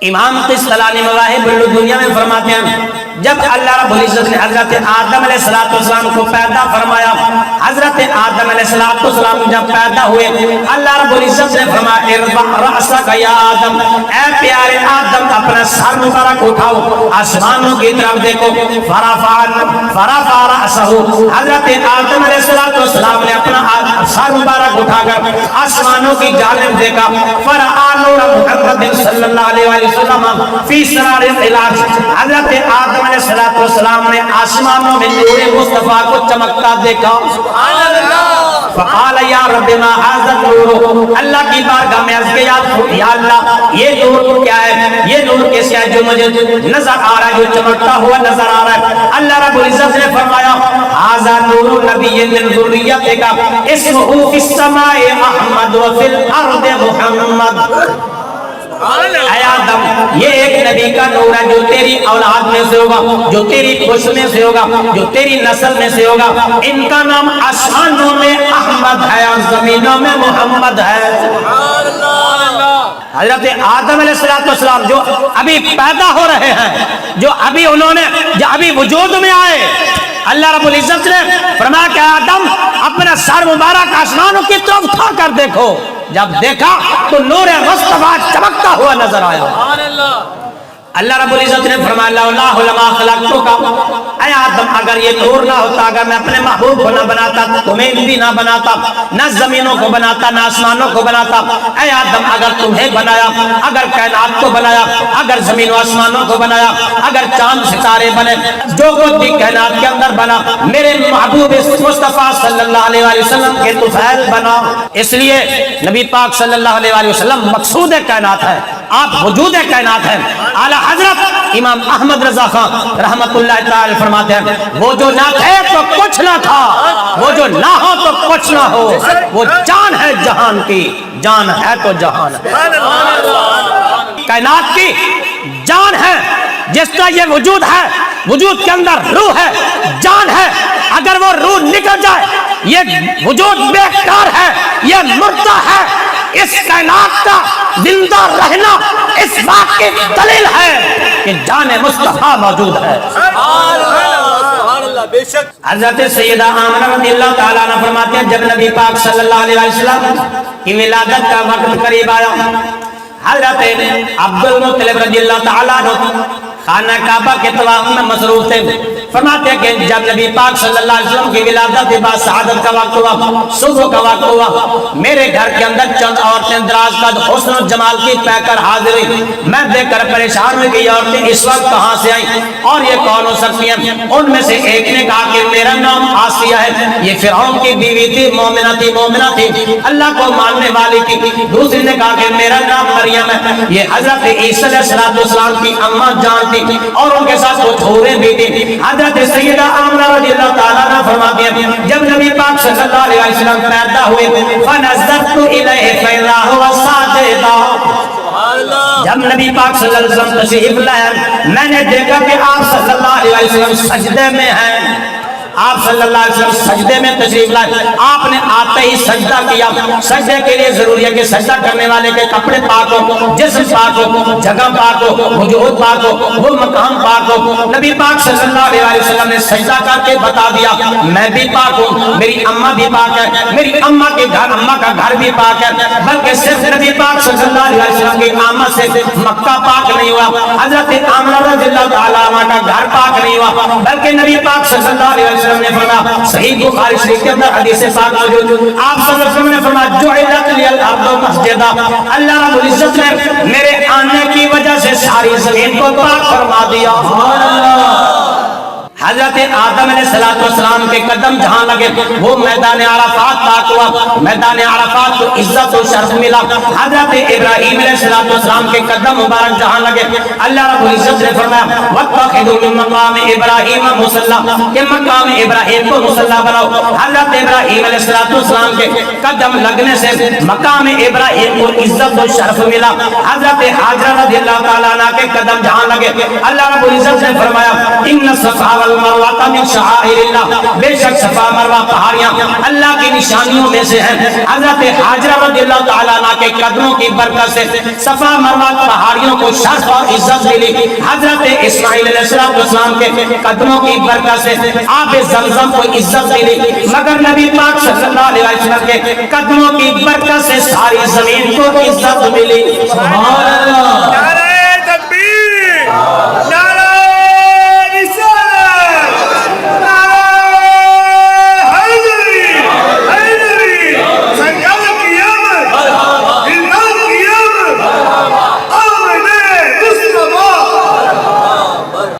امام قسطلانی مواہب الدنیا میں فرماتے ہیں جب اللہ رب العزت نے حضرت آدم علیہ السلام کو پیدا فرمایا، حضرت آدم علیہ السلام جب پیدا ہوئے اللہ رب العزت نے فرمایا ارفع رأسک یا آدم، اے پیارے آدم اپنا سر مبارک اٹھاؤ آسمانوں کی طرف دیکھو۔ فرفع رأسہ، حضرت آدم علیہ السلام نے اپنا سر مبارک اٹھا کر آسمانوں کی جانب دیکھا، فرآ نور محمد صلی اللہ علیہ وسلم فی سرار العلاج، حضرت آدم علیہ السلام نے آسمانوں میں نور مصطفیٰ کو چمکتا دیکھا۔ فقال یا رب ما ھذا النور، اللہ کی بارگاہ میں عرض کیا یا اللہ یہ نور کیا ہے، یہ نور کیسے ہے جو مجھے نظر آ رہا ہے، جو چمکتا ہوا نظر آ رہا ہے۔ اللہ رب العزت نے فرمایا ھذا نور نبی من ذریتک اسمہ فی السماء احمد وفی الارض محمد۔ اے آدم یہ ایک نبی کا نور ہے جو تیری اولاد میں سے ہوگا، جو تیری خوش میں سے ہوگا، جو تیری نسل میں سے ہوگا، ان کا نام آسمانوں میں احمد ہے اور زمینوں میں محمد ہے۔ حضرت آدم علیہ السلام جو ابھی پیدا ہو رہے ہیں، جو ابھی وجود میں آئے، اللہ رب العزت نے فرمایا کہ آدم اپنا سر مبارک آسمانوں کی طرف اٹھا کر دیکھو۔ جب دیکھا تو نور مصطفیٰ چمکتا ہوا نظر آیا۔ اللہ رب العزت نے فرمایا لولا لما خلقتک، اے آدم اگر یہ نور نہ ہوتا، اگر میں اپنے محبوب کو نہ بناتا، تمہیں بھی نہ بناتا، نہ زمینوں کو بناتا، نہ آسمانوں کو بناتا۔ اے آدم اگر تمہیں بنایا، اگر کائنات کو بنایا، اگر زمین و آسمانوں کو بنایا، اگر چاند ستارے بنے، جو کچھ بھی کائنات کے اندر بنا، میرے محبوب مصطفیٰ صلی اللہ علیہ وسلم کے طفیل بنا۔ اس لیے نبی پاک صلی اللہ علیہ وسلم مقصود کائنات ہے، آپ وجود کائنات ہیں۔ اعلیٰ حضرت امام احمد رضا خان رحمت اللہ تعالی فرماتے ہیں وہ جو نہ تھے تو کچھ نہ تھا، وہ جو نہ ہو تو کچھ نہ ہو، وہ جان ہے جہان کی، جان ہے تو جہان ہے۔ کائنات کی جان ہے، جس کا یہ وجود ہے، وجود کے اندر روح ہے، جان ہے، اگر وہ روح نکل جائے یہ وجود بیکار ہے، یہ مردہ ہے۔ اس کائنات کا زندہ رہنا اس بات کی دلیل ہے کہ جان مصطفیٰ موجود ہے۔ حضرت سیدہ آمنہ رضی اللہ تعالیٰ عنہ فرماتے ہیں جب نبی پاک صلی اللہ علیہ وسلم کی ولادت کا وقت قریب آیا، حضرت عبد المطلب رضی اللہ تعالیٰ عنہ خانہ کعبہ کے طواف میں مصروف تھے۔ فرماتے ہیں کہ جب نبی پاک صلی اللہ علیہ وسلم کی ولادت کے بعد سعادت کا وقت ہوا، صبح کا وقت ہوا، میرے گھر کے اندر چند عورتیں دراز قد حسن و جمال کی پہ کر حاضر ہوئی۔ میں دیکھ کر پریشان ہوئی کہ یہ عورتیں اس وقت کہاں سے آئیں اور یہ کون ہو سکتی ہیں؟ ان میں سے ایک نے کہا کہ میرا نام آسیہ ہے، یہ فرعون کی بیوی تھی، مومنہ تھی، اللہ کو ماننے والی تھی۔ دوسری نے کہا کہ میرا نام مریم ہے، یہ حضرت عیسیٰ علیہ السلام کی اماں جان تھی اور ان کے ساتھ کچھ حوریں بھی تھی۔ حضرت سیدہ آمنہ رضی اللہ تعالیٰ عنہ فرماتی ہیں جب نبی پاک صلی اللہ علیہ وسلم پیدا ہوئے فنظرت الیہ فاذا هو ساجد، جب نبی پاک صلی اللہ علیہ وسلم تشریف لائے میں نے دیکھا کہ آپ صلی اللہ علیہ وسلم سجدے میں ہیں۔ آپ صلی اللہ علیہ وسلم سجدے میں تشریف لائے، آپ نے آتے ہی سجدہ کیا۔ سجدے کے لیے ضروری ہے کہ سجدہ کرنے والے کے کپڑے پاک ہو، جسم پاک ہو، جگہ پاک ہو، وجود پاک ہو، وہ مقام پاک ہو۔ نبی پاک صلی اللہ علیہ وسلم نے سجدہ کر کے بتا دیا میں بھی پاک ہوں، میری اماں بھی پاک ہے، میری اماں کا گھر بھی پاک ہے۔ بلکہ صرف نبی پاک صلی اللہ علیہ وسلم کی آمد سے مکہ پاک نہیں ہوا، حضرت آمنہ رضی اللہ تعالیٰ عنہ کا گھر پاک نہیں ہوا، بلکہ نبی پاک صلی اللہ علیہ وسلم نے فرمایا صحیح بخاری شریف کے اندر حدیث پاک موجود، آپ صلی اللہ علیہ وسلم نے فرمایا جعلت لی الارض مسجدا، اللہ رب العزت نے میرے آنے کی وجہ سے ساری زمین کو پاک فرما دیا۔ حضرت آدم علیہ السلام کے قدم جہاں لگے وہ میدان عرفات پاک ہوا، میدان عرفات کو عزت و شرف ملا۔ حضرت ابراہیم علیہ السلام کے قدم مبارک جہاں لگے اللہ رب العزت نے فرمایا واتخذوا من مقام ابراہیم مصلی، کہ مقام ابراہیم کو مصلی بناؤ۔ حضرت ابراہیم علیہ السلام کے قدم لگنے سے مقام ابراہیم کو عزت و شرف ملا۔ حضرت حاجرہ رضی اللہ تعالیٰ عنہ کے قدم جہاں لگے اللہ رب العزت نے فرمایا ان الصفا والمروہ من شعائر اللہ، بے شک صفا مروہ پہاڑیاں اللہ کی نشانیوں میں سے ہیں۔ حضرت حاجرہ رضی اللہ تعالیٰ عنہ کے قدموں کی برکت سے صفا مروہ پہاڑیوں کو شرف اور عزت ملی۔ حضرت اسماعیل علیہ السلام کے قدموں کی برکت سے آب زمزم کو عزت ملی، مگر نبی پاک صلی اللہ علیہ وسلم کے قدموں کی برکت سے ساری زمین کو عزت ملی۔ سبحان اللہ۔